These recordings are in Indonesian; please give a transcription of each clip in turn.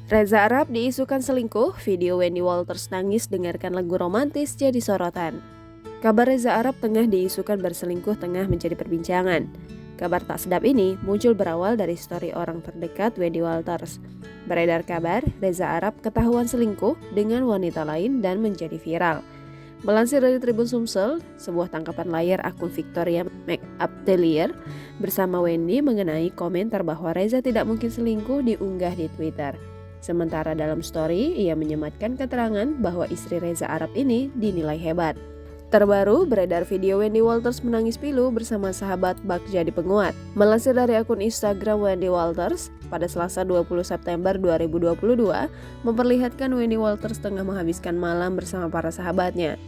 Reza Arab diisukan selingkuh, video Wendy Walters nangis dengarkan lagu romantis jadi sorotan. Kabar Reza Arab tengah diisukan berselingkuh tengah menjadi perbincangan. Kabar tak sedap ini muncul berawal dari story orang terdekat Wendy Walters. Beredar kabar Reza Arab ketahuan selingkuh dengan wanita lain dan menjadi viral. Melansir dari Tribun Sumsel, sebuah tangkapan layar akun Victoria Makeup Atelier bersama Wendy mengenai komentar bahwa Reza tidak mungkin selingkuh diunggah di Twitter. Sementara dalam story, ia menyematkan keterangan bahwa istri Reza Arab ini dinilai hebat. Terbaru, beredar video Wendy Walters menangis pilu bersama sahabat bak jadi penguat. Melansir dari akun Instagram Wendy Walters, pada Selasa 20 September 2022, memperlihatkan Wendy Walters tengah menghabiskan malam bersama para sahabatnya.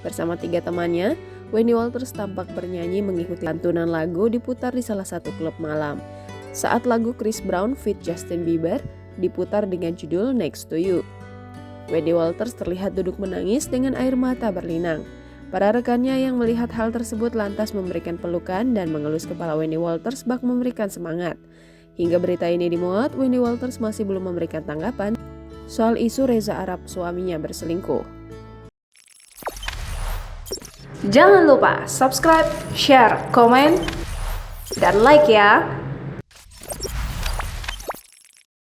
Bersama 3 temannya, Wendy Walters tampak bernyanyi mengikuti lantunan lagu diputar di salah satu klub malam. Saat lagu Chris Brown feat Justin Bieber diputar dengan judul Next to You. Wendy Walters terlihat duduk menangis dengan air mata berlinang. Para rekannya yang melihat hal tersebut lantas memberikan pelukan dan mengelus kepala Wendy Walters bak memberikan semangat. Hingga berita ini dimuat, Wendy Walters masih belum memberikan tanggapan soal isu Reza Arab suaminya berselingkuh. Jangan lupa subscribe, share, komen, dan like ya!